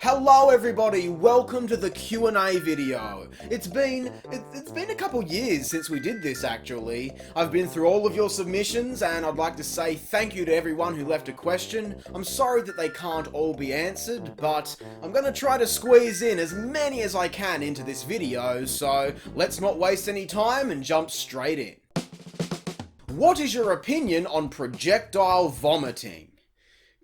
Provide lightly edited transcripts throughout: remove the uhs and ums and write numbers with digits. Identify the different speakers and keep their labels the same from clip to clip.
Speaker 1: Hello everybody, welcome to the Q&A video. It's been a couple years since we did this actually. I've been through all of your submissions and I'd like to say thank you to everyone who left a question. I'm sorry that they can't all be answered, but I'm gonna try to squeeze in as many as I can into this video, so let's not waste any time and jump straight in. What is your opinion on projectile vomiting?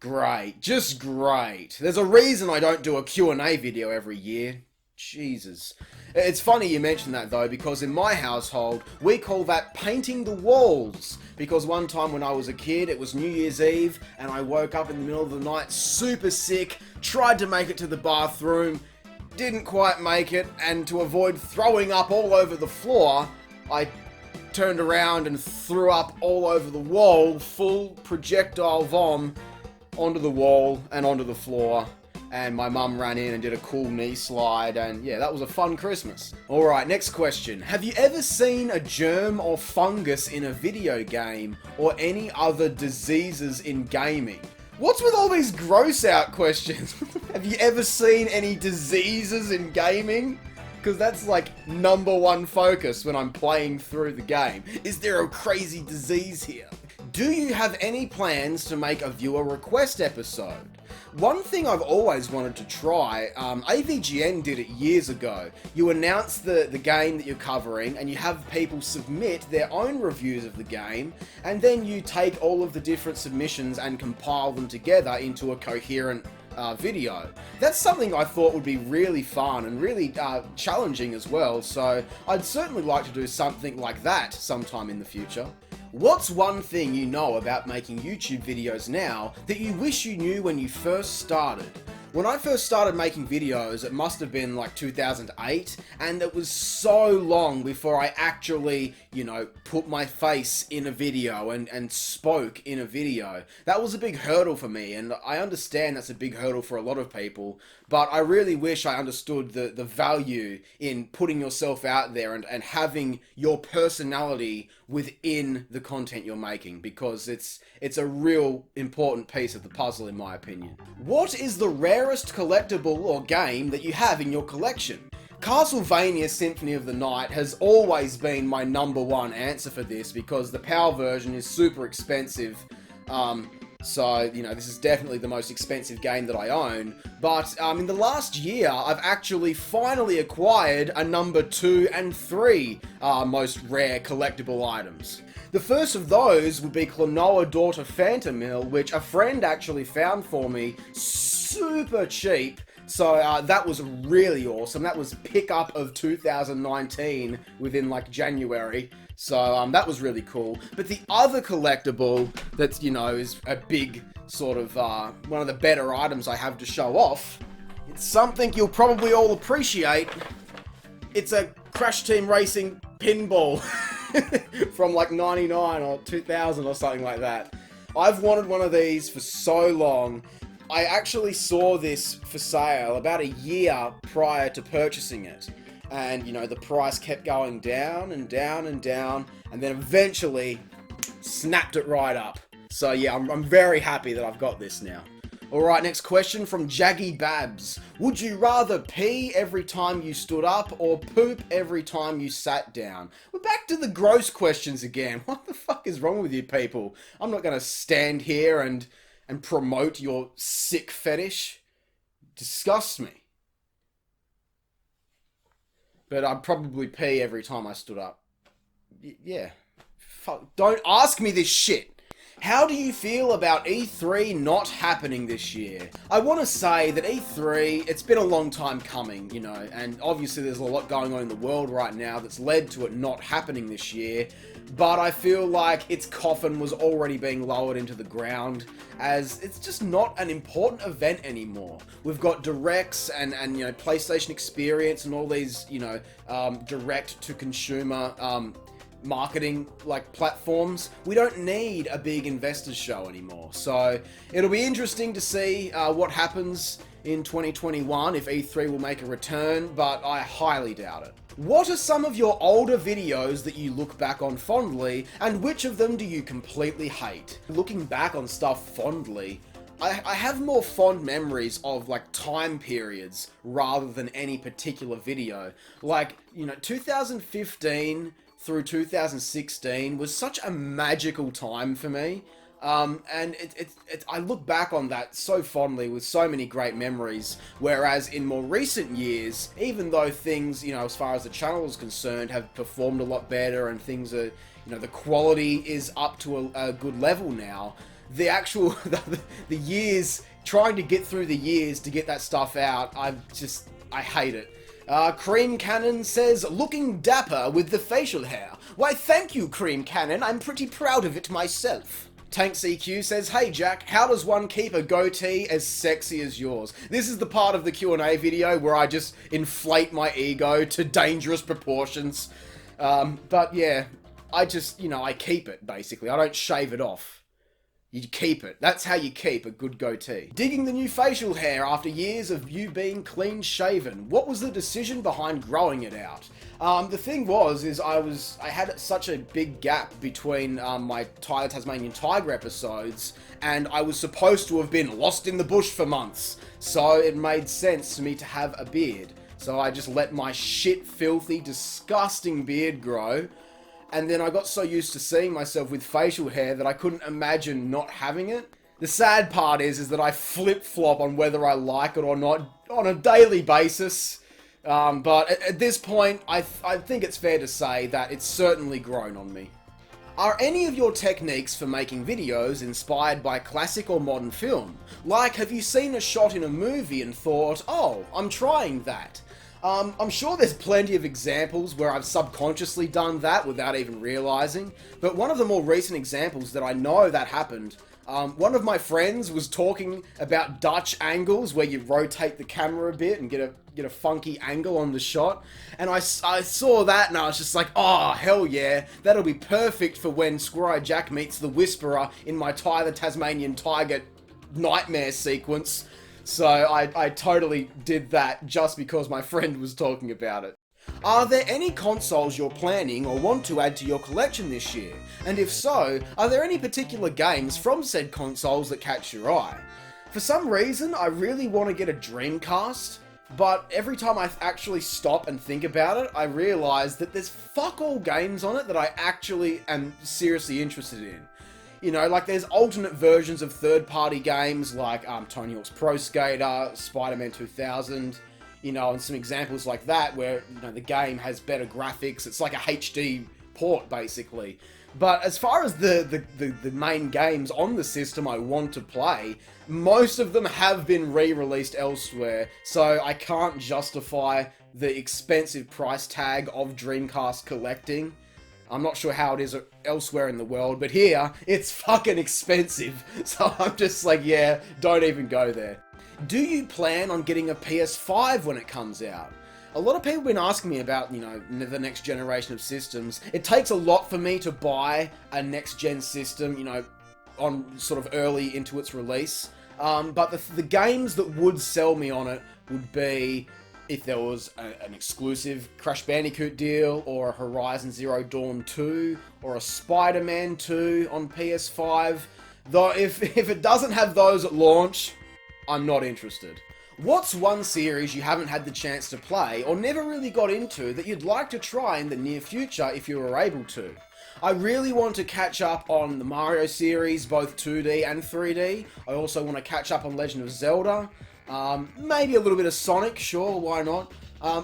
Speaker 1: Great, just great. There's a reason I don't do a Q&A video every year. Jesus. It's funny you mention that though, because in my household, we call that painting the walls. Because one time when I was a kid, it was New Year's Eve, and I woke up in the middle of the night super sick, tried to make it to the bathroom, didn't quite make it, and to avoid throwing up all over the floor, I turned around and threw up all over the wall, full projectile vom, onto the wall and onto the floor, and my mum ran in and did a cool knee slide, and yeah, that was a fun Christmas. Alright, next question. Have you ever seen a germ or fungus in a video game, or any other diseases in gaming? What's with all these gross out questions? Have you ever seen any diseases in gaming? Because that's like #1 focus when I'm playing through the game. Is there a crazy disease here? Do you have any plans to make a viewer request episode? One thing I've always wanted to try, AVGN did it years ago. You announce the game that you're covering and you have people submit their own reviews of the game, and then you take all of the different submissions and compile them together into a coherent video. That's something I thought would be really fun and really challenging as well, so I'd certainly like to do something like that sometime in the future. What's one thing you know about making YouTube videos now that you wish you knew when you first started? When I first started making videos, it must have been like 2008, and it was so long before I actually, put my face in a video and spoke in a video. That was a big hurdle for me, and I understand that's a big hurdle for a lot of people, but I really wish I understood the value in putting yourself out there and having your personality within the content you're making, because it's a real important piece of the puzzle in my opinion. What is the rarest collectible or game that you have in your collection? Castlevania Symphony of the Night has always been my #1 answer for this, because the PAL version is super expensive. So, this is definitely the most expensive game that I own. But in the last year, I've actually finally acquired a #2 and 3 most rare collectible items. The first of those would be Klonoa Daughter Phantom Mill, which a friend actually found for me super cheap. So that was really awesome. That was pickup of 2019 within like January. So that was really cool. But the other collectible that's, is a big sort of one of the better items I have to show off. It's something you'll probably all appreciate. It's a Crash Team Racing pinball from like 99 or 2000 or something like that. I've wanted one of these for so long. I actually saw this for sale about a year prior to purchasing it. And, the price kept going down and down and down, and then eventually snapped it right up. So yeah, I'm very happy that I've got this now. Alright, next question from Jaggy Babs. Would you rather pee every time you stood up or poop every time you sat down? We're back to the gross questions again. What the fuck is wrong with you people? I'm not going to stand here and promote your sick fetish. Disgusts me. But I'd probably pee every time I stood up. Yeah. Fuck. Don't ask me this shit. How do you feel about E3 not happening this year? I want to say that E3, it's been a long time coming, and obviously there's a lot going on in the world right now that's led to it not happening this year, but I feel like its coffin was already being lowered into the ground, as it's just not an important event anymore. We've got Directs and PlayStation Experience and all these, direct to consumer, marketing platforms. We don't need a big investors show anymore, so it'll be interesting to see what happens in 2021 if E3 will make a return, but I highly doubt it. What are some of your older videos that you look back on fondly, and which of them do you completely hate? Looking back on stuff fondly, I have more fond memories of, like, time periods rather than any particular video. Like, you know, 2015 through 2016 was such a magical time for me. And I look back on that so fondly with so many great memories, whereas in more recent years, even though things, you know, as far as the channel is concerned, have performed a lot better and things are, you know, the quality is up to a good level now, the actual, the years, trying to get through the years to get that stuff out, I hate it. Cream Cannon says, looking dapper with the facial hair. Why, thank you, Cream Cannon, I'm pretty proud of it myself. Tank CQ says, hey Jak, how does one keep a goatee as sexy as yours? This is the part of the Q&A video where I just inflate my ego to dangerous proportions. But yeah, I just, you know, I keep it, basically. I don't shave it off. You keep it. That's how you keep a good goatee. Digging the new facial hair after years of you being clean shaven. What was the decision behind growing it out? The thing is I had such a big gap between my Tasmanian Tiger episodes, and I was supposed to have been lost in the bush for months, so it made sense to me to have a beard. So I just let my shit, filthy, disgusting beard grow, and then I got so used to seeing myself with facial hair that I couldn't imagine not having it. The sad part is that I flip-flop on whether I like it or not on a daily basis. But at this point, I think it's fair to say that it's certainly grown on me. Are any of your techniques for making videos inspired by classic or modern film? Like, have you seen a shot in a movie and thought, oh, I'm trying that? I'm sure there's plenty of examples where I've subconsciously done that without even realizing, but one of the more recent examples that I know that happened, one of my friends was talking about Dutch angles where you rotate the camera a bit and get a funky angle on the shot, and I saw that and I was just like, oh, hell yeah, that'll be perfect for when Squirrel Jak meets the Whisperer in my the Tasmanian Tiger nightmare sequence. So I totally did that just because my friend was talking about it. Are there any consoles you're planning or want to add to your collection this year? And if so, are there any particular games from said consoles that catch your eye? For some reason, I really want to get a Dreamcast, but every time I actually stop and think about it, I realise that there's fuck all games on it that I actually am seriously interested in. You know, like there's alternate versions of third-party games like Tony Hawk's Pro Skater, Spider-Man 2000, you know, and some examples like that where, you know, the game has better graphics. It's like a HD port, basically. But as far as the main games on the system I want to play, most of them have been re-released elsewhere, so I can't justify the expensive price tag of Dreamcast collecting. I'm not sure how it is elsewhere in the world, but here, it's fucking expensive. So I'm just like, yeah, don't even go there. Do you plan on getting a PS5 when it comes out? A lot of people have been asking me about, you know, the next generation of systems. It takes a lot for me to buy a next-gen system, you know, on sort of early into its release. But the games that would sell me on it would be if there was an exclusive Crash Bandicoot deal, or a Horizon Zero Dawn 2, or a Spider-Man 2 on PS5. Though if it doesn't have those at launch, I'm not interested. What's one series you haven't had the chance to play, or never really got into, that you'd like to try in the near future if you were able to? I really want to catch up on the Mario series, both 2D and 3D. I also want to catch up on Legend of Zelda. Maybe a little bit of Sonic, sure, why not?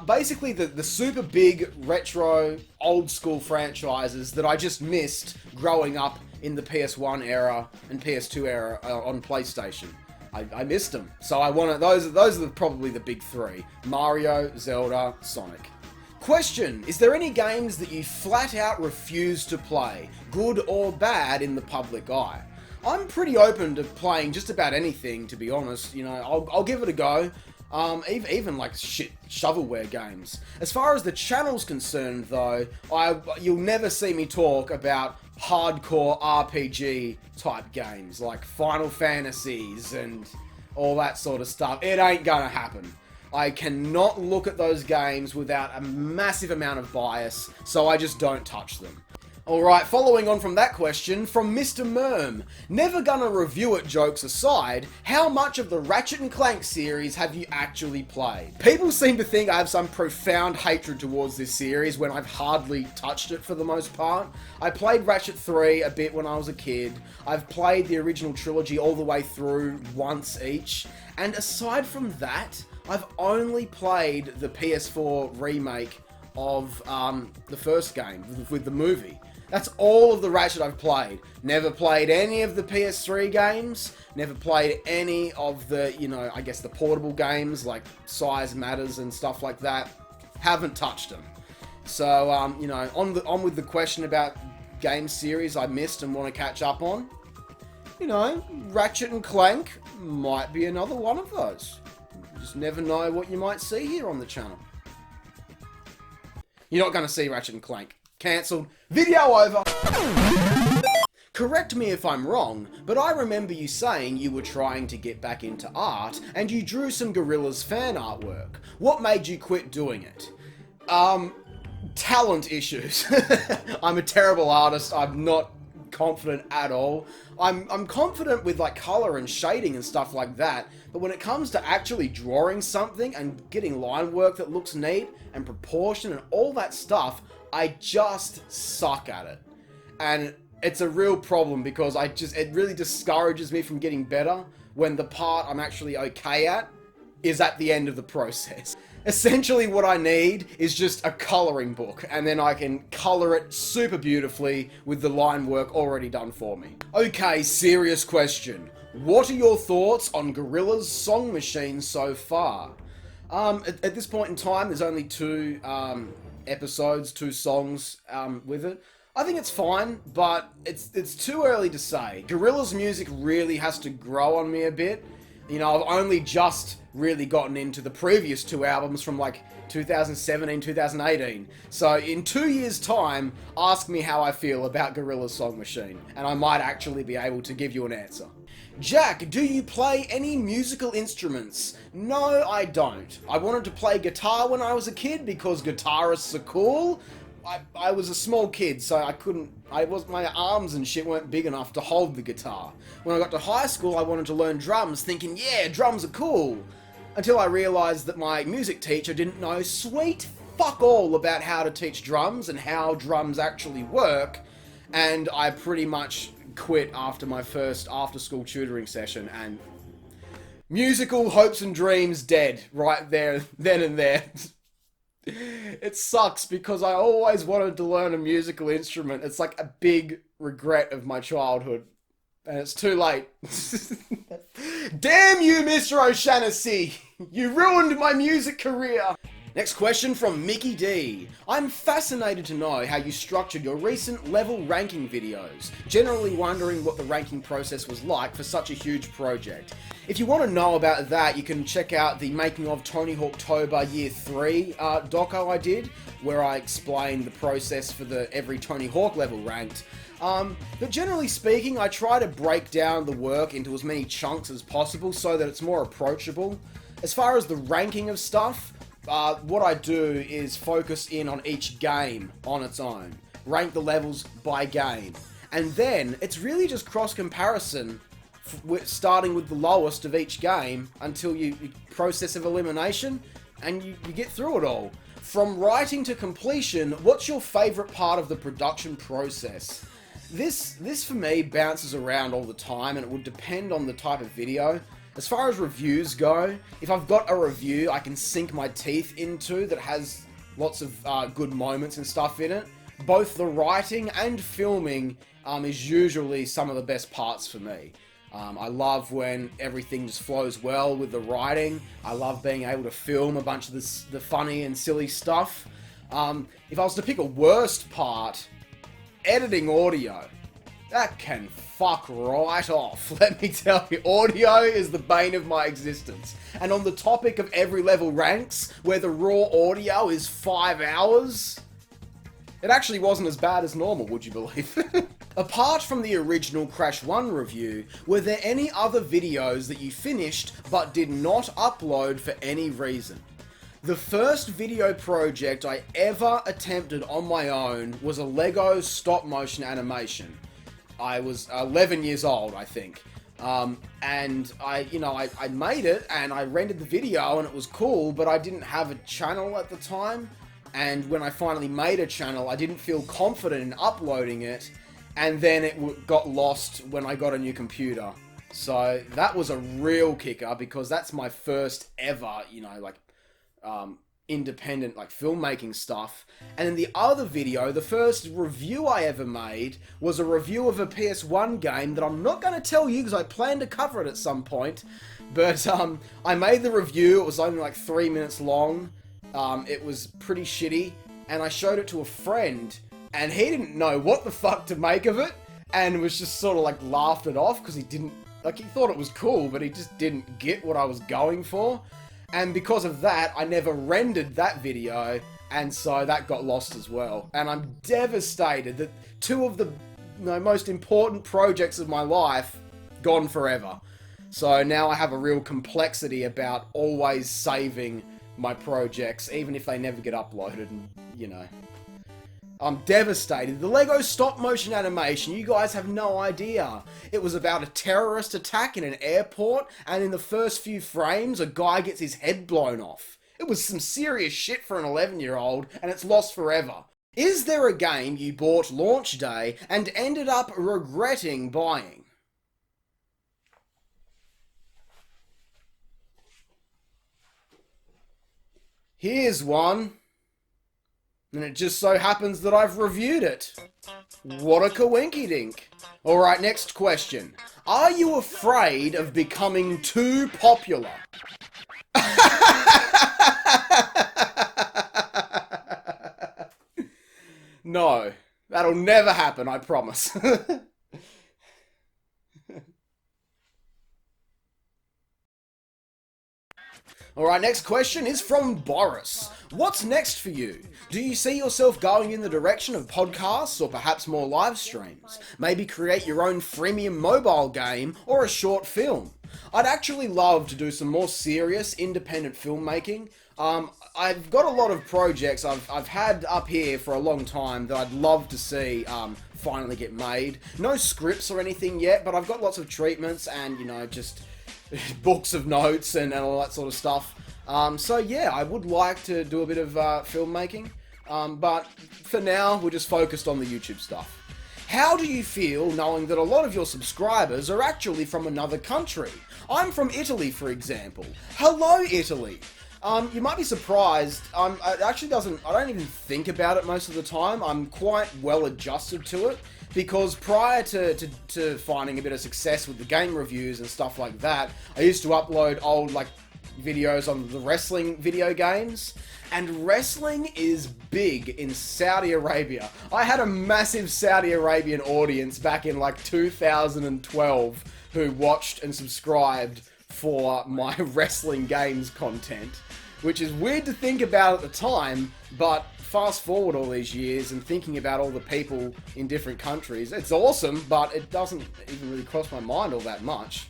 Speaker 1: Basically the super big, retro, old school franchises that I just missed growing up in the PS1 era and PS2 era on PlayStation. I missed them. So I want to, those are probably the big three. Mario, Zelda, Sonic. Question, is there any games that you flat out refuse to play, good or bad, in the public eye? I'm pretty open to playing just about anything, to be honest. You know, I'll give it a go. Even like shovelware games. As far as the channel's concerned, though, you'll never see me talk about hardcore RPG type games like Final Fantasies and all that sort of stuff. It ain't gonna happen. I cannot look at those games without a massive amount of bias, so I just don't touch them. Alright, following on from that question, from Mr. Merm. Never gonna review it, jokes aside, how much of the Ratchet and Clank series have you actually played? People seem to think I have some profound hatred towards this series when I've hardly touched it for the most part. I played Ratchet 3 a bit when I was a kid. I've played the original trilogy all the way through once each. And aside from that, I've only played the PS4 remake of the first game with the movie. That's all of the Ratchet I've played. Never played any of the PS3 games. Never played any of the, I guess the portable games like Size Matters and stuff like that. Haven't touched them. So, on with the question about game series I missed and want to catch up on. Ratchet and Clank might be another one of those. You just never know what you might see here on the channel. You're not going to see Ratchet and Clank. Cancelled. Video over. Correct me if I'm wrong, but I remember you saying you were trying to get back into art and you drew some Gorillaz fan artwork. What made you quit doing it? Talent issues. I'm a terrible artist. I'm not confident at all. I'm confident with like color and shading and stuff like that, but when it comes to actually drawing something and getting line work that looks neat and proportion and all that stuff, I just suck at it. And it's a real problem because it really discourages me from getting better when the part I'm actually okay at is at the end of the process. Essentially what I need is just a coloring book, and then I can color it super beautifully with the line work already done for me. Okay, serious question. What are your thoughts on Gorillaz Song Machine so far? At this point in time, there's only two episodes, two songs with it. I think it's fine, but it's too early to say. Gorillaz music really has to grow on me a bit. I've only just really gotten into the previous two albums from like 2017, 2018. So in 2 years' time, ask me how I feel about Gorillaz Song Machine, and I might actually be able to give you an answer. Jak, do you play any musical instruments? No, I don't. I wanted to play guitar when I was a kid because guitarists are cool. I was a small kid, so my arms and shit weren't big enough to hold the guitar. When I got to high school, I wanted to learn drums, thinking, yeah, drums are cool. Until I realised that my music teacher didn't know sweet fuck all about how to teach drums and how drums actually work, and I pretty much quit after my first after-school tutoring session, and musical hopes and dreams dead right there, then and there. It sucks because I always wanted to learn a musical instrument. It's like a big regret of my childhood. And it's too late. Damn you, Mr. O'Shaughnessy! You ruined my music career! Next question from Mickey D. I'm fascinated to know how you structured your recent level ranking videos, generally wondering what the ranking process was like for such a huge project. If you want to know about that, you can check out the Making of Tony Hawk Toba Year 3 doco I did, where I explained the process for every Tony Hawk level ranked. But generally speaking, I try to break down the work into as many chunks as possible so that it's more approachable. As far as the ranking of stuff, what I do is focus in on each game on its own, rank the levels by game, and then it's really just cross-comparison, starting with the lowest of each game until you process of elimination, and you get through it all. From writing to completion, what's your favourite part of the production process? This for me bounces around all the time, and it would depend on the type of video. As far as reviews go, if I've got a review I can sink my teeth into that has lots of good moments and stuff in it, both the writing and filming is usually some of the best parts for me. I love when everything just flows well with the writing. I love being able to film a bunch of the funny and silly stuff. If I was to pick a worst part, editing audio. That can fuck right off, let me tell you. Audio is the bane of my existence. And on the topic of every level ranks, where the raw audio is 5 hours, it actually wasn't as bad as normal, would you believe? Apart from the original Crash 1 review, were there any other videos that you finished but did not upload for any reason? The first video project I ever attempted on my own was a Lego stop-motion animation. I was 11 years old, I think. And I made it, and I rendered the video, and it was cool, but I didn't have a channel at the time. And when I finally made a channel, I didn't feel confident in uploading it, and then it got lost when I got a new computer. So that was a real kicker, because that's my first ever, independent, filmmaking stuff. And then the other video, the first review I ever made, was a review of a PS1 game that I'm not going to tell you because I plan to cover it at some point. But I made the review. It was only 3 minutes long. It was pretty shitty, and I showed it to a friend, and he didn't know what the fuck to make of it, and was just sort of laughed it off because he didn't, he thought it was cool, but he just didn't get what I was going for. And because of that, I never rendered that video, and so that got lost as well. And I'm devastated that two of the most important projects of my life gone forever. So now I have a real complexity about always saving my projects, even if they never get uploaded, and, I'm devastated. The Lego stop-motion animation, you guys have no idea. It was about a terrorist attack in an airport, and in the first few frames, a guy gets his head blown off. It was some serious shit for an 11-year-old, and it's lost forever. Is there a game you bought launch day and ended up regretting buying? Here's one. And it just so happens that I've reviewed it. What a coinky-dink. Alright, next question. Are you afraid of becoming too popular? No. That'll never happen, I promise. Alright, next question is from Boris. What's next for you? Do you see yourself going in the direction of podcasts or perhaps more live streams? Maybe create your own freemium mobile game or a short film? I'd actually love to do some more serious independent filmmaking. I've got a lot of projects I've had up here for a long time that I'd love to see finally get made. No scripts or anything yet, but I've got lots of treatments and, just books of notes and all that sort of stuff. So yeah, I would like to do a bit of filmmaking, but for now, we're just focused on the YouTube stuff. How do you feel knowing that a lot of your subscribers are actually from another country? I'm from Italy, for example. Hello, Italy! You might be surprised, I don't even think about it most of the time. I'm quite well adjusted to it, because prior to finding a bit of success with the game reviews and stuff like that, I used to upload old, videos on the wrestling video games, and wrestling is big in Saudi Arabia. I had a massive Saudi Arabian audience back in 2012 who watched and subscribed for my wrestling games content, which is weird to think about at the time, but fast forward all these years and thinking about all the people in different countries, it's awesome, but it doesn't even really cross my mind all that much.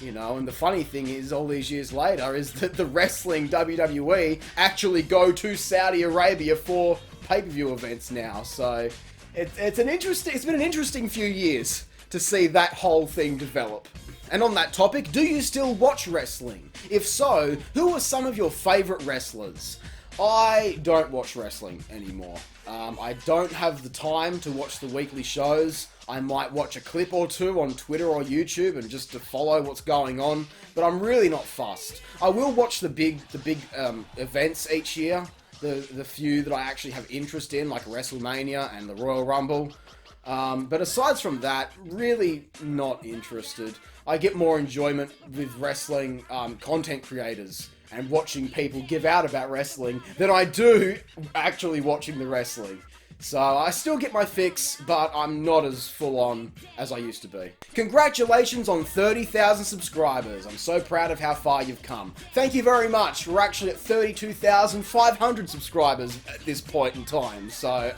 Speaker 1: And the funny thing is, all these years later, is that the wrestling WWE actually go to Saudi Arabia for pay-per-view events now. So it's been an interesting few years to see that whole thing develop. And on that topic, do you still watch wrestling? If so, who are some of your favourite wrestlers? I don't watch wrestling anymore. I don't have the time to watch the weekly shows. I might watch a clip or two on Twitter or YouTube and just to follow what's going on, but I'm really not fussed. I will watch the big events each year, the few that I actually have interest in, like WrestleMania and the Royal Rumble. But aside from that, really not interested. I get more enjoyment with wrestling content creators and watching people give out about wrestling than I do actually watching the wrestling. So I still get my fix, but I'm not as full on as I used to be. Congratulations on 30,000 subscribers. I'm so proud of how far you've come. Thank you very much. We're actually at 32,500 subscribers at this point in time. So,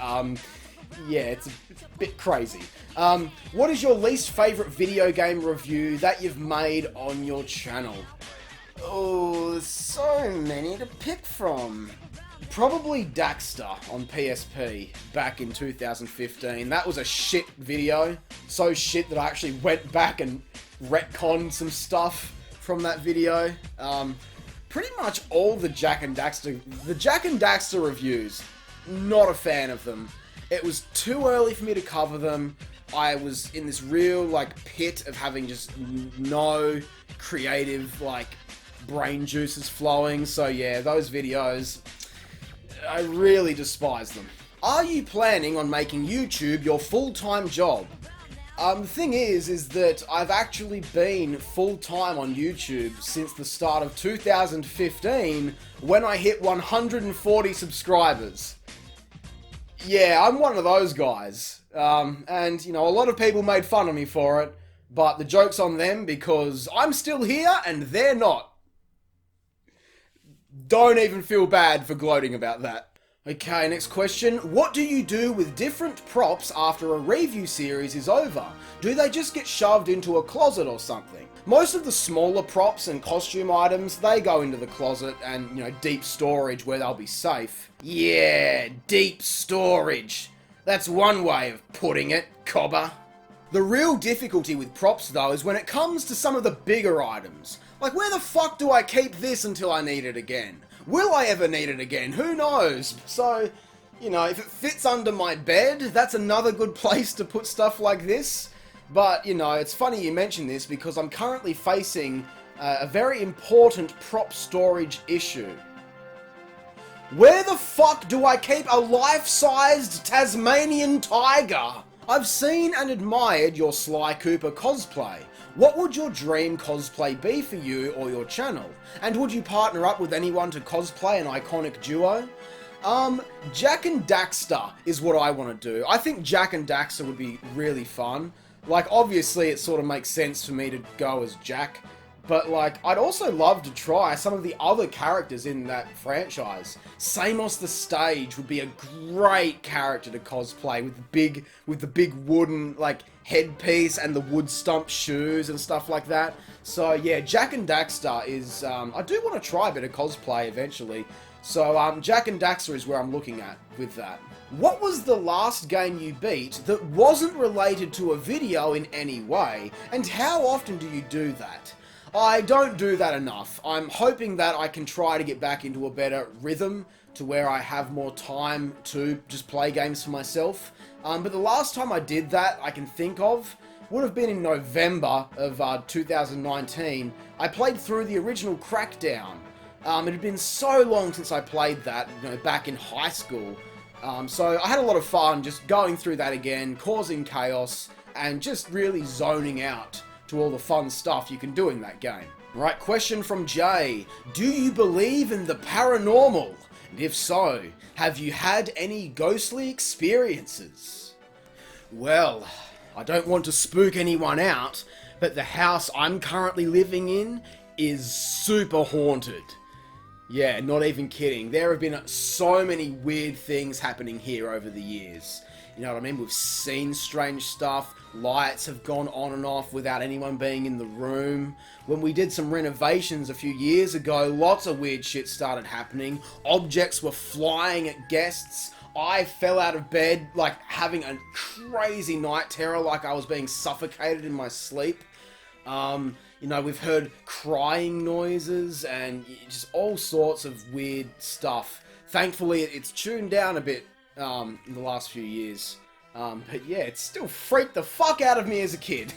Speaker 1: yeah, it's a bit crazy. What is your least favourite video game review that you've made on your channel? Oh, there's so many to pick from. Probably Daxter on PSP back in 2015. That was a shit video. So shit that I actually went back and retconned some stuff from that video. Pretty much all the Jak and Daxter reviews, not a fan of them. It was too early for me to cover them. I was in this real, pit of having just no creative, brain juices flowing. So yeah, those videos, I really despise them. Are you planning on making YouTube your full-time job? The thing is that I've actually been full-time on YouTube since the start of 2015 when I hit 140 subscribers. Yeah, I'm one of those guys. And, a lot of people made fun of me for it, but the joke's on them because I'm still here and they're not. Don't even feel bad for gloating about that. Okay, next question. What do you do with different props after a review series is over? Do they just get shoved into a closet or something? Most of the smaller props and costume items, they go into the closet and, deep storage where they'll be safe. Yeah, deep storage. That's one way of putting it, cobber. The real difficulty with props, though, is when it comes to some of the bigger items. Like, where the fuck do I keep this until I need it again? Will I ever need it again? Who knows? So, if it fits under my bed, that's another good place to put stuff like this. But, it's funny you mention this because I'm currently facing a very important prop storage issue. Where the fuck do I keep a life-sized Tasmanian tiger? I've seen and admired your Sly Cooper cosplay. What would your dream cosplay be for you or your channel? And would you partner up with anyone to cosplay an iconic duo? Jak and Daxter is what I want to do. I think Jak and Daxter would be really fun. Obviously it sort of makes sense for me to go as Jak. But, I'd also love to try some of the other characters in that franchise. Samos the Stage would be a great character to cosplay with the big wooden, headpiece and the wood stump shoes and stuff like that. So, yeah, Jak and Daxter is, I do want to try a bit of cosplay eventually. So, Jak and Daxter is where I'm looking at with that. What was the last game you beat that wasn't related to a video in any way? And how often do you do that? I don't do that enough. I'm hoping that I can try to get back into a better rhythm to where I have more time to just play games for myself. But the last time I did that I can think of would have been in November of 2019. I played through the original Crackdown. It had been so long since I played that, back in high school. So I had a lot of fun just going through that again, causing chaos, and just really zoning out to all the fun stuff you can do in that game. Right, question from Jay. Do you believe in the paranormal? And if so, have you had any ghostly experiences? Well, I don't want to spook anyone out, but the house I'm currently living in is super haunted. Yeah, not even kidding. There have been so many weird things happening here over the years. You know what I mean? We've seen strange stuff. Lights have gone on and off without anyone being in the room. When we did some renovations a few years ago, lots of weird shit started happening. Objects were flying at guests. I fell out of bed, having a crazy night terror, like I was being suffocated in my sleep. We've heard crying noises and just all sorts of weird stuff. Thankfully, it's tuned down a bit in the last few years. But yeah, it still freaked the fuck out of me as a kid.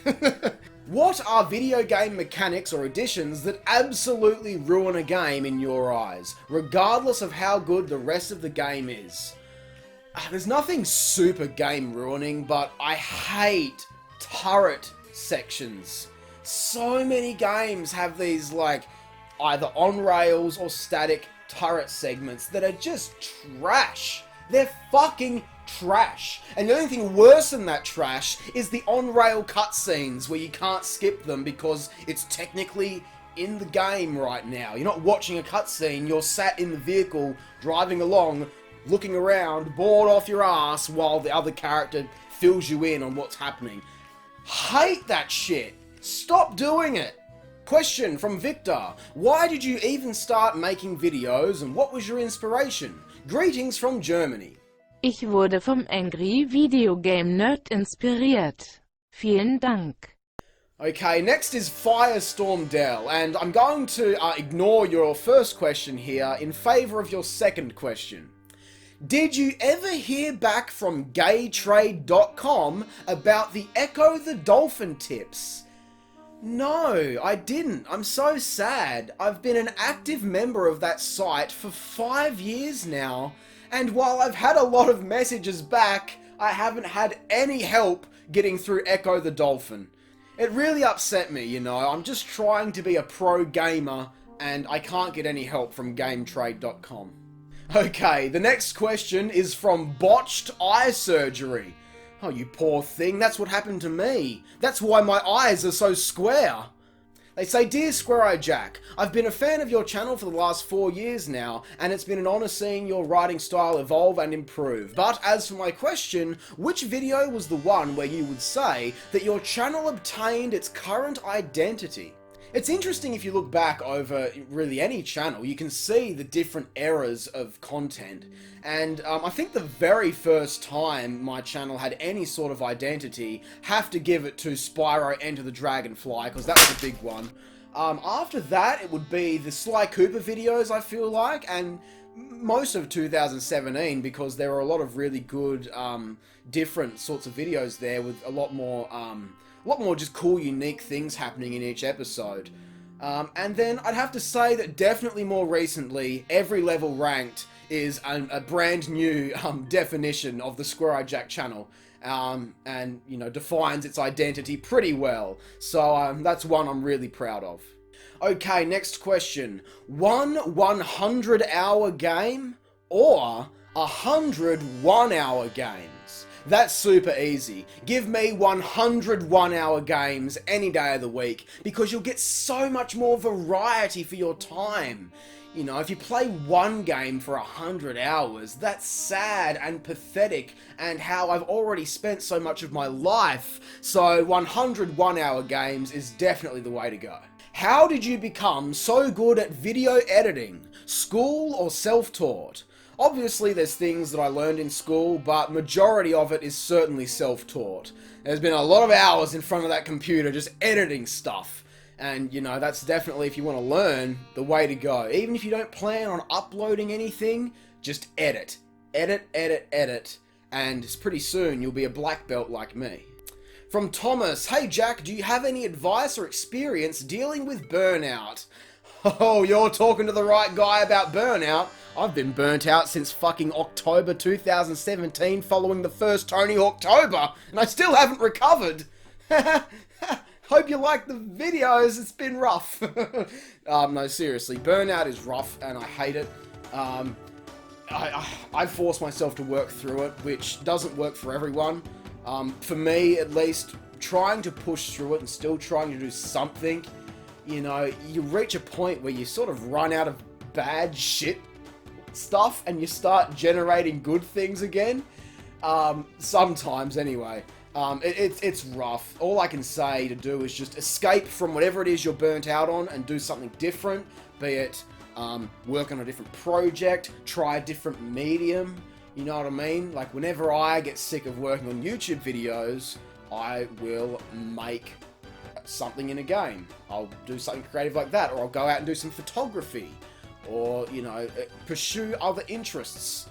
Speaker 1: What are video game mechanics or additions that absolutely ruin a game in your eyes, regardless of how good the rest of the game is? There's nothing super game ruining, but I hate turret sections. So many games have these either on rails or static turret segments that are just trash. They're fucking trash. And the only thing worse than that trash is the on-rail cutscenes where you can't skip them because it's technically in the game right now. You're not watching a cutscene, you're sat in the vehicle, driving along, looking around, bored off your ass while the other character fills you in on what's happening. Hate that shit. Stop doing it. Question from Victor. Why did you even start making videos and what was your inspiration? Greetings from Germany.
Speaker 2: Ich wurde vom Angry Videogame Nerd inspiriert. Vielen Dank.
Speaker 1: Okay, next is Firestorm Dell, and I'm going to ignore your first question here in favour of your second question. Did you ever hear back from gaytrade.com about the Ecco the Dolphin tips? No, I didn't. I'm so sad. I've been an active member of that site for 5 years now, and while I've had a lot of messages back, I haven't had any help getting through Ecco the Dolphin. It really upset me, you know. I'm just trying to be a pro gamer, and I can't get any help from GameTrade.com. Okay, the next question is from Botched Eye Surgery. Oh, you poor thing, that's what happened to me. That's why my eyes are so square. They say, Dear Square Eye Jack, I've been a fan of your channel for the last 4 years now, and it's been an honour seeing your writing style evolve and improve. But as for my question, which video was the one where you would say that your channel obtained its current identity? It's interesting if you look back over really any channel, you can see the different eras of content. And I think the very first time my channel had any sort of identity, have to give it to Spyro Enter the Dragonfly, because that was a big one. After that, it would be the Sly Cooper videos, I feel like, and most of 2017, because there were a lot of really good, different sorts of videos there with a lot more just cool, unique things happening in each episode. And then I'd have to say that definitely more recently, Every Level Ranked is a brand new definition of the Square Eye Jack channel. And, you know, defines its identity pretty well. So that's one I'm really proud of. Okay, next question. One 100-hour game or 100 1-hour games? That's super easy. Give me 100 1-hour games any day of the week, because you'll get so much more variety for your time. You know, if you play one game for 100 hours, that's sad and pathetic, and how I've already spent so much of my life. So 100 1-hour games is definitely the way to go. How did you become so good at video editing? School or self-taught? Obviously there's things that I learned in school, but majority of it is certainly self-taught. There's been a lot of hours in front of that computer just editing stuff. And, you know, that's definitely, if you want to learn, the way to go. Even if you don't plan on uploading anything, just edit. Edit, edit, edit. And pretty soon you'll be a black belt like me. From Thomas, hey Jack, do you have any advice or experience dealing with burnout? Oh, you're talking to the right guy about burnout. I've been burnt out since fucking October 2017 following the first Tony Hawktober, and I still haven't recovered. Hope you like the videos, it's been rough. No, seriously, burnout is rough and I hate it. I force myself to work through it, which doesn't work for everyone. For me, at least, trying to push through it and still trying to do something, you know, you reach a point where you sort of run out of bad shit stuff and you start generating good things again. Sometimes, anyway. It's rough. All I can say to do is just escape from whatever it is you're burnt out on and do something different, be it work on a different project, try a different medium, you know what I mean? Like, whenever I get sick of working on YouTube videos, I will make something in a game. I'll do something creative like that, or I'll go out and do some photography, or, you know, pursue other interests.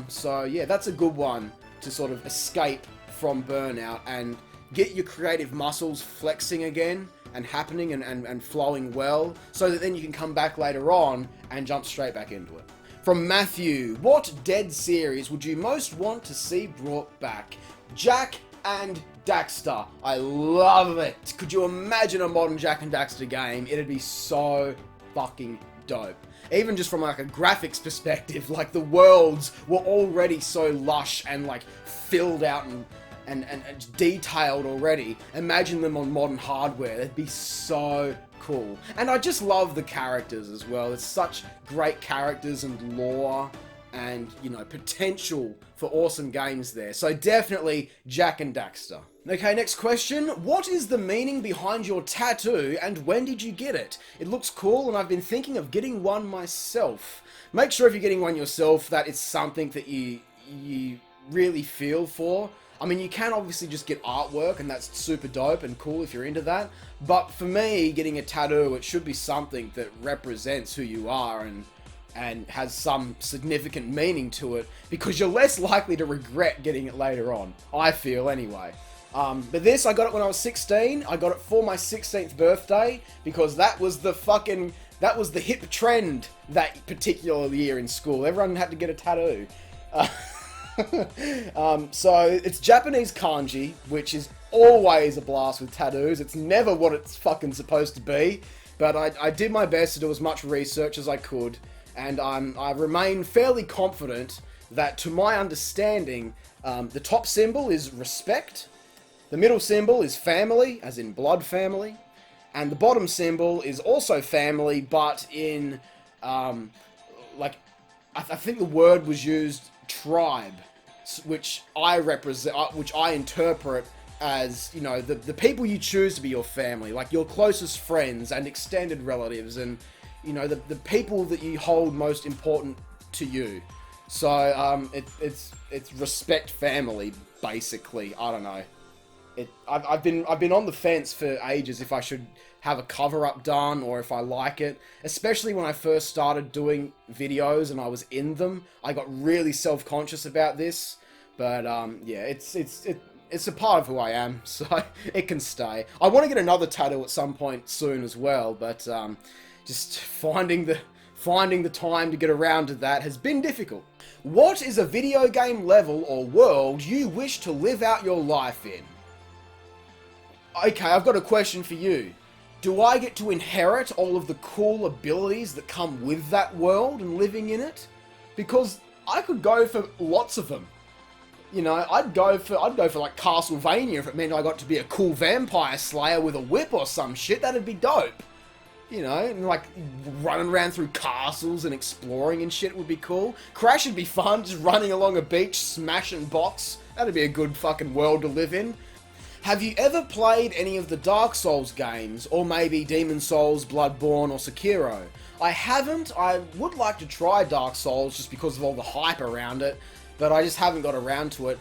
Speaker 1: So yeah, that's a good one to sort of escape from burnout and get your creative muscles flexing again and happening and flowing well, so that then you can come back later on and jump straight back into it. From Matthew, what dead series would you most want to see brought back? Jak and Daxter. I love it. Could you imagine a modern Jak and Daxter game? It'd be so fucking dope. Even just from like a graphics perspective, like the worlds were already so lush and like filled out and detailed already. Imagine them on modern hardware. That'd be so cool. And I just love the characters as well. It's such great characters and lore and, you know, potential for awesome games there. So definitely Jak and Daxter. Okay, next question. What is the meaning behind your tattoo and when did you get it? It looks cool and I've been thinking of getting one myself. Make sure if you're getting one yourself that it's something that you really feel for. I mean, you can obviously just get artwork and that's super dope and cool if you're into that. But for me, getting a tattoo, it should be something that represents who you are and has some significant meaning to it, because you're less likely to regret getting it later on. I feel anyway. But this, I got it when I was 16. I got it for my 16th birthday because that was the hip trend that particular year in school. Everyone had to get a tattoo. So it's Japanese kanji, which is always a blast with tattoos. It's never what it's fucking supposed to be. But I did my best to do as much research as I could, and I remain fairly confident that, to my understanding, the top symbol is respect. The middle symbol is family, as in blood family, and the bottom symbol is also family, but in, like, I think the word was used tribe, which I represent, which I interpret as, you know, the people you choose to be your family, like your closest friends and extended relatives, and, you know, the people that you hold most important to you. So, it's respect family, basically. I don't know. I've been on the fence for ages if I should have a cover-up done or if I like it. Especially when I first started doing videos and I was in them, I got really self-conscious about this. But yeah, it's a part of who I am, so it can stay. I want to get another tattoo at some point soon as well, but just finding the time to get around to that has been difficult. What is a video game level or world you wish to live out your life in? Okay, I've got a question for you. Do I get to inherit all of the cool abilities that come with that world and living in it? Because I could go for lots of them. You know, I'd go for like Castlevania if it meant I got to be a cool vampire slayer with a whip or some shit. That'd be dope. You know, and like running around through castles and exploring and shit would be cool. Crash would be fun, just running along a beach, smashing box. That'd be a good fucking world to live in. Have you ever played any of the Dark Souls games, or maybe Demon's Souls, Bloodborne, or Sekiro? I haven't. I would like to try Dark Souls just because of all the hype around it, but I just haven't got around to it.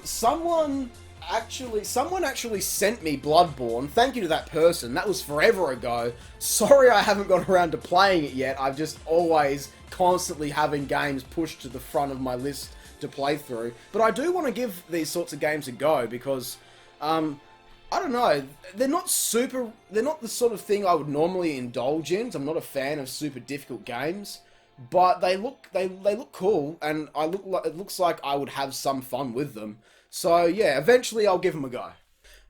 Speaker 1: Someone actually sent me Bloodborne. Thank you to that person. That was forever ago. Sorry I haven't got around to playing it yet. I've just always constantly having games pushed to the front of my list to play through. But I do want to give these sorts of games a go because I don't know, they're not the sort of thing I would normally indulge in. I'm not a fan of super difficult games, but they look cool, and it looks like I would have some fun with them. So yeah, eventually I'll give them a go.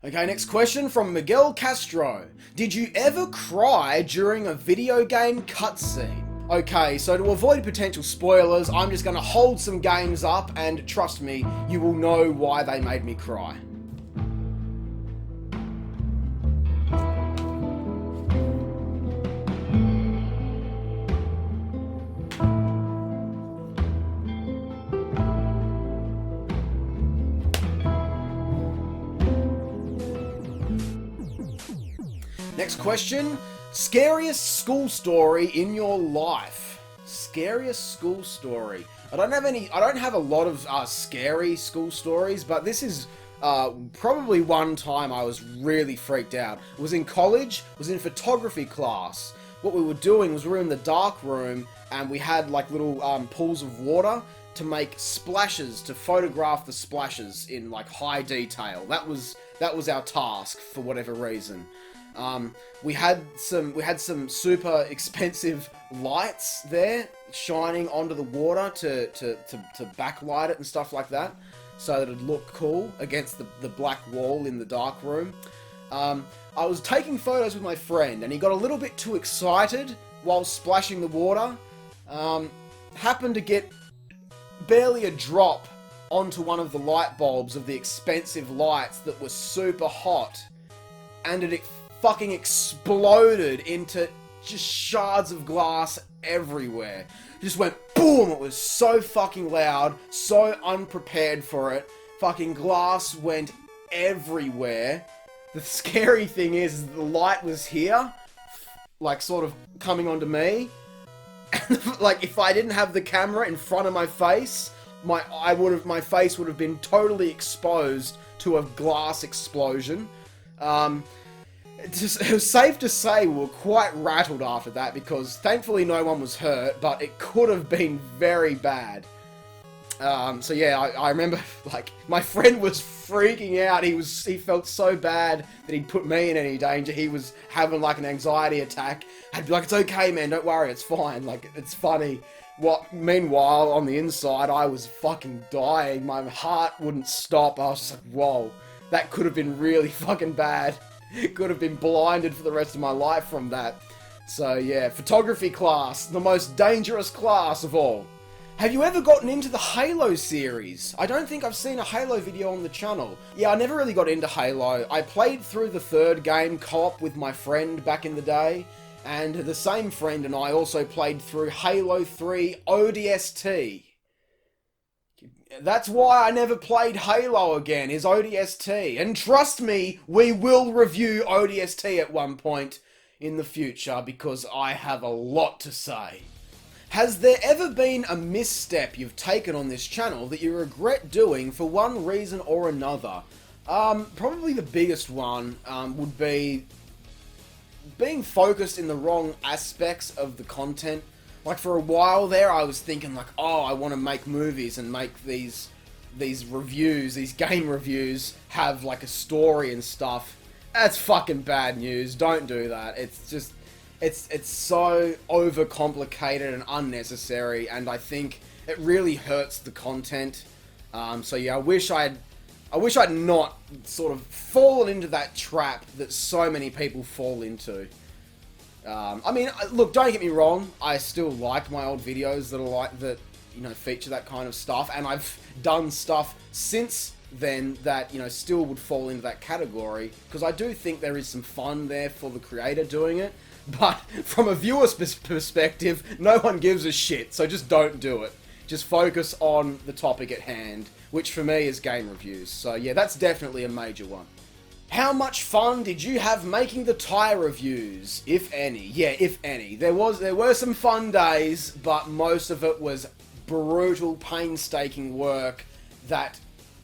Speaker 1: Okay, next question from Miguel Castro. Did you ever cry during a video game cutscene? Okay, so to avoid potential spoilers, I'm just gonna hold some games up, and trust me, you will know why they made me cry. Next question, scariest school story in your life. Scariest school story. I don't have a lot of scary school stories, but this is probably one time I was really freaked out. I was in college, was in photography class. What we were doing was we were in the dark room and we had like little pools of water to make splashes, to photograph the splashes in like high detail. That was our task for whatever reason. We had some super expensive lights there shining onto the water to backlight it and stuff like that, so that it'd look cool against the black wall in the dark room. I was taking photos with my friend and he got a little bit too excited while splashing the water. Happened to get barely a drop onto one of the light bulbs of the expensive lights that were super hot, and it fucking exploded into just shards of glass everywhere. It just went boom. It was so fucking loud, so unprepared for it. Fucking glass went everywhere. The scary thing is the light was here, like sort of coming onto me. Like if I didn't have the camera in front of my face, my face would have been totally exposed to a glass explosion. It was safe to say we were quite rattled after that because thankfully no one was hurt, but it could have been very bad. So yeah, I remember, like, my friend was freaking out. He felt so bad that he'd put me in any danger. He was having, like, an anxiety attack. I'd be like, it's okay, man, don't worry, it's fine. Like, it's funny. Meanwhile, on the inside, I was fucking dying. My heart wouldn't stop. I was just like, whoa, that could have been really fucking bad. Could have been blinded for the rest of my life from that. So yeah, photography class, the most dangerous class of all. Have you ever gotten into the Halo series? I don't think I've seen a Halo video on the channel. Yeah, I never really got into Halo. I played through the third game co-op with my friend back in the day, and the same friend and I also played through Halo 3 ODST. That's why I never played Halo again, is ODST. And trust me, we will review ODST at one point in the future, because I have a lot to say. Has there ever been a misstep you've taken on this channel that you regret doing for one reason or another? Probably the biggest one would be being focused in the wrong aspects of the content. Like for a while there, I was thinking like, oh, I want to make movies and make these reviews, these game reviews, have like a story and stuff. That's fucking bad news. Don't do that. It's just... It's so overcomplicated and unnecessary, and I think it really hurts the content. So yeah, I wish I'd not sort of fallen into that trap that so many people fall into. I mean, look, don't get me wrong. I still like my old videos that feature that kind of stuff, and I've done stuff since then that still would fall into that category, because I do think there is some fun there for the creator doing it. But from a viewer's perspective, no one gives a shit, so just don't do it. Just focus on the topic at hand, which for me is game reviews. So yeah, that's definitely a major one. How much fun did you have making the tire reviews, if any? Yeah, if any. There were some fun days, but most of it was brutal, painstaking work that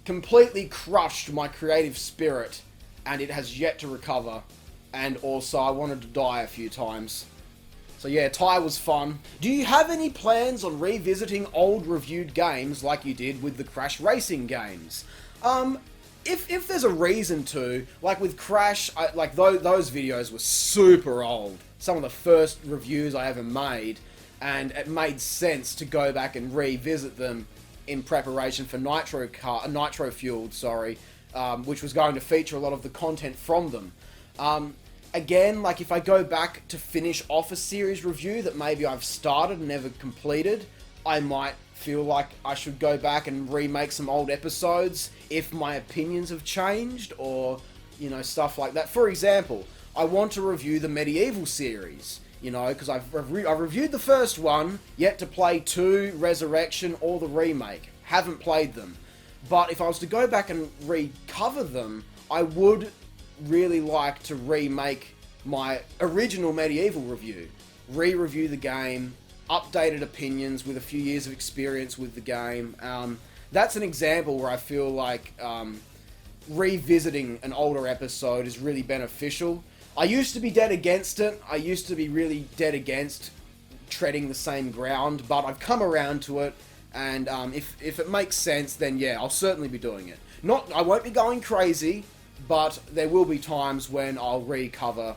Speaker 1: completely crushed my creative spirit, and it has yet to recover. And also, I wanted to die a few times. So yeah, Ty was fun. Do you have any plans on revisiting old reviewed games like you did with the Crash Racing games? If there's a reason to, like with Crash, those videos were super old. Some of the first reviews I ever made, and it made sense to go back and revisit them in preparation for Nitro Fueled, which was going to feature a lot of the content from them. Again, like if I go back to finish off a series review that maybe I've started and never completed, I might feel like I should go back and remake some old episodes if my opinions have changed, or, stuff like that. For example, I want to review the Medieval series, because I've reviewed the first one, yet to play 2, Resurrection, or the remake. Haven't played them. But if I was to go back and recover them, I would really like to remake my original Medieval review. Re-review the game, updated opinions with a few years of experience with the game. That's an example where I feel like revisiting an older episode is really beneficial. I used to be dead against it. I used to be really dead against treading the same ground, but I've come around to it, and if it makes sense, then yeah, I'll certainly be doing it. I won't be going crazy, but there will be times when I'll recover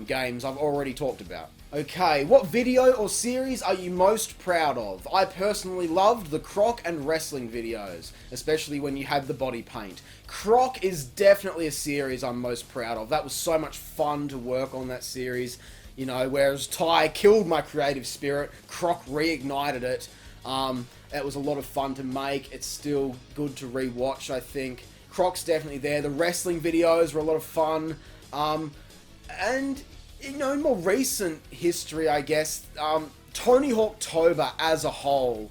Speaker 1: games I've already talked about. Okay, what video or series are you most proud of? I personally loved the Croc and wrestling videos, especially when you had the body paint. Croc is definitely a series I'm most proud of. That was so much fun to work on that series. Whereas Ty killed my creative spirit, Croc reignited it. It was a lot of fun to make. It's still good to rewatch, I think. Croc's definitely there. The wrestling videos were a lot of fun. And, in more recent history, I guess, Tony Hawk Toba as a whole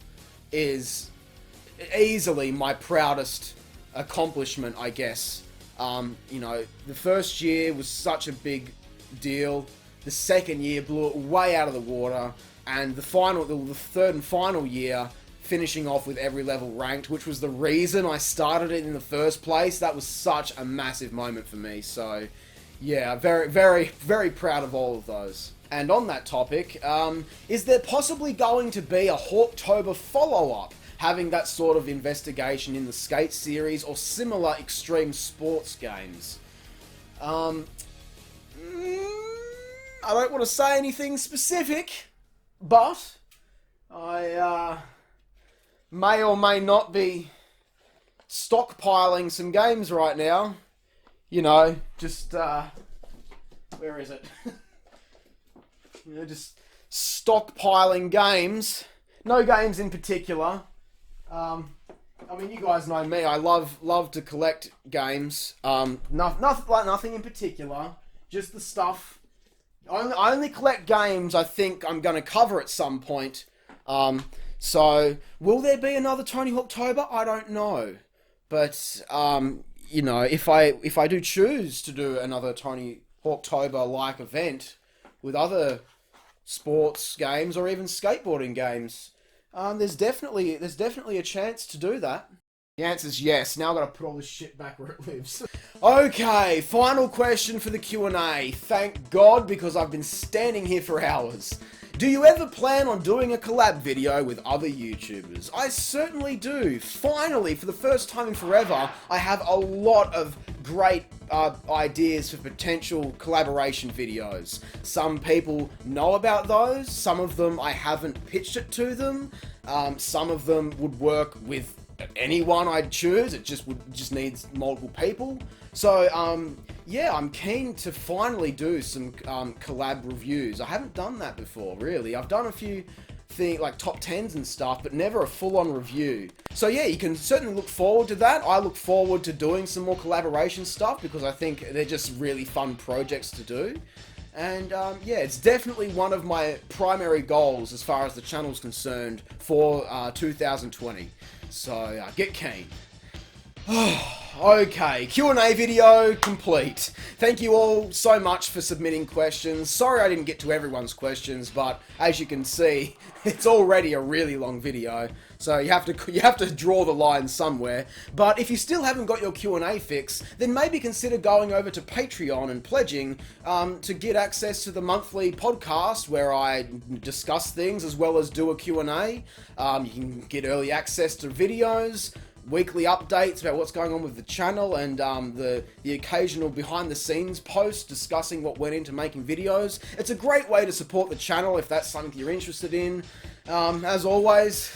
Speaker 1: is easily my proudest accomplishment, I guess. You know, the first year was such a big deal. The second year blew it way out of the water, and the third and final year, finishing off with every level ranked, which was the reason I started it in the first place. That was such a massive moment for me. So, yeah, very, very, very proud of all of those. And on that topic, is there possibly going to be a Toba Follow Up, having that sort of investigation in the Skate series or similar extreme sports games? I don't want to say anything specific, but I may or may not be stockpiling some games right now. You know, just, where is it? You know, just stockpiling games. No games in particular. I mean, you guys know me. I love to collect games. Nothing in particular. Just the stuff. I only collect games I think I'm going to cover at some point. So, will there be another Tony Hawk Toba? I don't know. But, you know, if I do choose to do another Tony Hawk Toba-like event with other sports games or even skateboarding games, there's definitely a chance to do that. The answer's yes. Now I've got to put all this shit back where it lives. Okay, final question for the Q&A. Thank God, because I've been standing here for hours. Do you ever plan on doing a collab video with other YouTubers? I certainly do. Finally, for the first time in forever, I have a lot of great ideas for potential collaboration videos. Some people know about those, some of them I haven't pitched it to them, some of them would work with anyone I'd choose. It just needs multiple people. So yeah, I'm keen to finally do some collab reviews. I haven't done that before, really. I've done a few things like top 10s and stuff, but never a full-on review. So yeah, you can certainly look forward to that. I look forward to doing some more collaboration stuff because I think they're just really fun projects to do. And yeah, it's definitely one of my primary goals as far as the channel's concerned for 2020. So get keen. Okay, Q&A video complete. Thank you all so much for submitting questions. Sorry I didn't get to everyone's questions, but as you can see, it's already a really long video. So you have to draw the line somewhere. But if you still haven't got your Q&A fix, then maybe consider going over to Patreon and pledging to get access to the monthly podcast where I discuss things as well as do a Q&A. You can get early access to videos, weekly updates about what's going on with the channel, and the occasional behind the scenes post discussing what went into making videos. It's a great way to support the channel if that's something you're interested in. As always,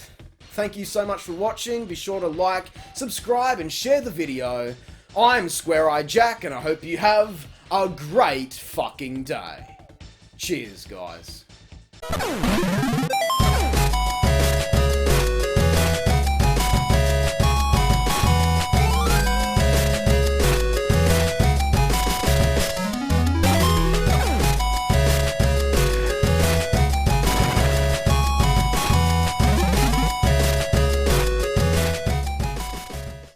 Speaker 1: thank you so much for watching. Be sure to like, subscribe, and share the video. I'm Square-Eyed Jak, and I hope you have a great fucking day. Cheers, guys.